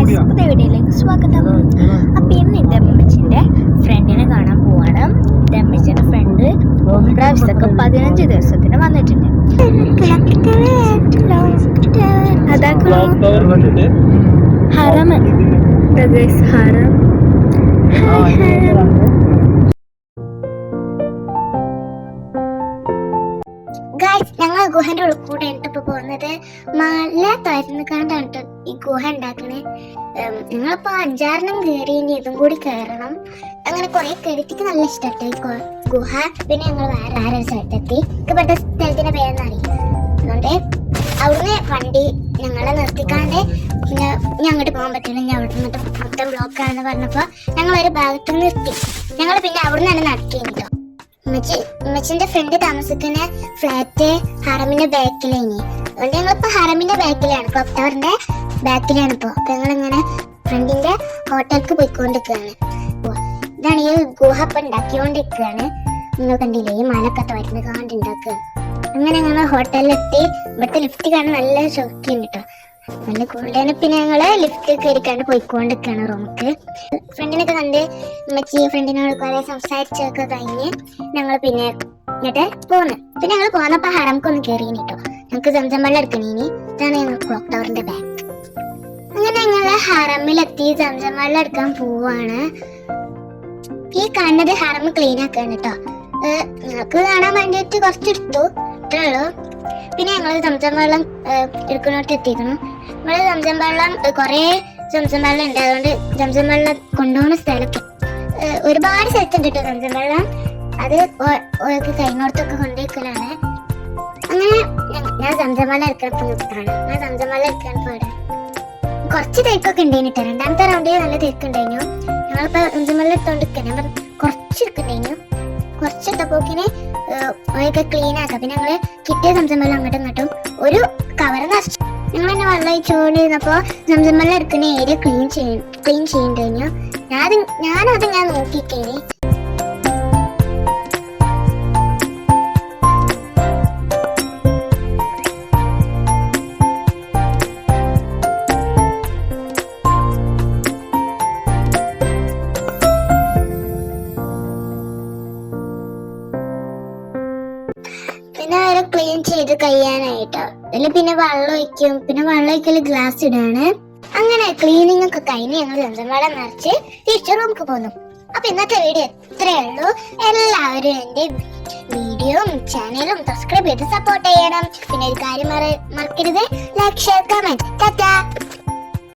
Guys, പുതിയ വീഡിയോയിലേക്ക് സ്വാഗതം. അപ്പം ഇന്ന് എൻ്റെ അമ്മച്ചിൻ്റെ ഫ്രണ്ടിനെ കാണാൻ പോവാണ്. എൻ്റെ അമ്മച്ചിൻ്റെ ഫ്രണ്ട് പ്രാവശ്യമൊക്കെ 15 ദിവസത്തിന് വന്നിട്ടുണ്ട്. ഹറം ഹറം ഗായ്സ്, ഞങ്ങൾ ഗുഹന്റെ ഉള്ളിൽ കൂടെ ഇപ്പൊ പോകുന്നത്. മല തുറന്നു കണ്ടാണ് ഈ ഗുഹ ഉണ്ടാക്കണേ. ഞങ്ങളിപ്പോ 5-6 കയറി, ഇനി ഇതും കൂടി കയറണം. അങ്ങനെ കുറെ കയറിക്ക് നല്ല ഇഷ്ടപ്പെട്ടു ഈ ഗുഹ. പിന്നെ ഞങ്ങൾ വേറെ ആരൊരു സ്ഥലത്തെത്തി. പെട്ട സ്ഥലത്തിന്റെ പേരെന്ന് അറിയില്ല. അതുകൊണ്ട് അവിടുന്ന് വണ്ടി ഞങ്ങളെ നിർത്തിക്കാണ്ട് പിന്നെ അങ്ങോട്ട് പോകാൻ പറ്റില്ല, ഞാൻ അവിടെ നിന്നിട്ട് മൊത്തം ബ്ലോക്കാണെന്ന് പറഞ്ഞപ്പോ ഞങ്ങൾ ഒരു ഭാഗത്ത് നിർത്തി. ഞങ്ങൾ പിന്നെ അവിടെ നിന്ന് നടത്തി കേട്ടോ. ഉമ്മച്ചിന്റെ ഫ്രണ്ട് താമസിക്കുന്ന ഫ്ലാറ്റ് ഹറമിന്റെ ബാക്കിലേനി. അതുകൊണ്ട് ഞങ്ങളിപ്പോ ഹറമിന്റെ ബാക്കിലാണ്, ക്ലോക്ക് ടവറിന്റെ ബാക്കിലാണ് ഇപ്പൊ. അപ്പൊ ഞങ്ങളിങ്ങനെ ഫ്രണ്ടിന്റെ ഹോട്ടലിലേക്ക് പോയിക്കൊണ്ടിരിക്കുകയാണ്. ഇതാണ് ഈ ഗുഹ ഇപ്പൊ ഉണ്ടാക്കിക്കൊണ്ടിരിക്കുകയാണ്. നിങ്ങൾ കണ്ടില്ലേ, ഈ മലൊക്കെ വരുന്ന കാണ്ടുണ്ടാക്കുക. അങ്ങനെ ഞങ്ങൾ ഹോട്ടലിലെത്തി. ഇവിടുത്തെ ലിഫ്റ്റ് കാണാൻ നല്ല ഷോക്കിയാണ് കേട്ടോ, നല്ല കൂടുതലാണ്. പിന്നെ ഞങ്ങള് ലിഫ്റ്റ് കയറിക്കാണ്ട് പോയിക്കൊണ്ടിരിക്കുകയാണ് റൂമിക്ക്. ഫ്രണ്ടിനൊക്കെ കണ്ട് ഉമ്മച്ചി ഫ്രണ്ടിനോട് കുറെ സംസാരിച്ചൊക്കെ കഴിഞ്ഞ് ഞങ്ങൾ പിന്നെ എന്നിട്ട് പോന്ന്. പിന്നെ ഞങ്ങൾ പോന്നപ്പോ ഹറംക്കൊന്ന് കയറിയിന് കേട്ടോ. ഞങ്ങൾക്ക് സംസം വെള്ളം എടുക്കണീനി. ഇതാണ് ഞങ്ങൾ ക്ലോക്ക് ടവറിന്റെ ബാക്ക്. അങ്ങനെ ഞങ്ങള് ഹറമിലെത്തി സംസം വെള്ളം എടുക്കാൻ പോവാണ്. ഈ കാണുന്നത് ഹറം ക്ലീൻ ആക്കാണ് കേട്ടോ. ഞങ്ങൾക്ക് കാണാൻ വേണ്ടിയിട്ട് കുറച്ചെടുത്തു, ഇത്രേ ഉള്ളൂ. പിന്നെ ഞങ്ങൾ സംസം വെള്ളം എടുക്കുന്നോട്ട് എത്തിക്കണം. നമ്മള് സംസം വെള്ളം കുറെ സംസം വെള്ളം ഉണ്ട്, അതുകൊണ്ട് സംസം വെള്ളം കൊണ്ടുപോകുന്ന സ്ഥലത്ത് ഒരുപാട് സ്ഥലത്തുണ്ട് കേട്ടോ സംസം വെള്ളം. അത് ഓർക്ക് കഴിഞ്ഞോടത്തൊക്കെ കൊണ്ടുപോയിക്കലാണ്. അങ്ങനെ ഞാൻ സംസം വെള്ളം എടുക്കാൻ നിൽക്കാണ്. ഞാൻ സംസം വെള്ളം എടുക്കാൻ പോയത് കുറച്ച് തിരക്കൊക്കെ ഉണ്ടായിന് കേട്ടോ. രണ്ടാമത്തെ റൗണ്ടിൽ നല്ല തിരക്കുണ്ടായിരുന്നു. ഞങ്ങളിപ്പോ സംസം വെള്ളം എടുത്തോണ്ടിരിക്കാൻ ഞാൻ കുറച്ച് എടുക്കുന്നുണ്ടായിരുന്നു. കുറച്ചിട്ടപ്പോക്കിന് ഒക്കെ ക്ലീൻ ആക്കാം. പിന്നെ ഞങ്ങള് കിട്ടിയ സംസം വെള്ളം അങ്ങോട്ടും ഇങ്ങോട്ടും ഒരു കവർ നിറച്ചു. ഞങ്ങൾ തന്നെ വെള്ളം ഒഴിച്ചുകൊണ്ടിരുന്നപ്പോ സംസം വെള്ളം എടുക്കുന്ന ഏരിയ ക്ലീൻ ചെയ്യണ്ടു. ഞാനത് നോക്കിക്കേനി. പിന്നെ അവരെ ക്ലീൻ ചെയ്ത് കഴിയാനായിട്ടോ. അതില് പിന്നെ വെള്ളം ഒഴിക്കും. പിന്നെ വെള്ളം ഒഴിക്കല് ഗ്ലാസ് ഇടാണ്. അങ്ങനെ ക്ലീനിങ് ഒക്കെ കഴിഞ്ഞ് ഞങ്ങൾ സംസം വെള്ളം നിറച്ച് തിരിച്ചു റൂമിക്ക് പോന്നു. അപ്പൊ ഇന്നത്തെ വീഡിയോ ഇത്രയേ ഉള്ളൂ. എല്ലാവരും എന്റെ വീഡിയോയും ചാനലും സബ്സ്ക്രൈബ് ചെയ്ത് സപ്പോർട്ട് ചെയ്യണം. പിന്നെ ഒരു കാര്യം മറക്കരുത്, ലൈക്ക്, ഷെയർ, കമന്റ്. ടാറ്റാ.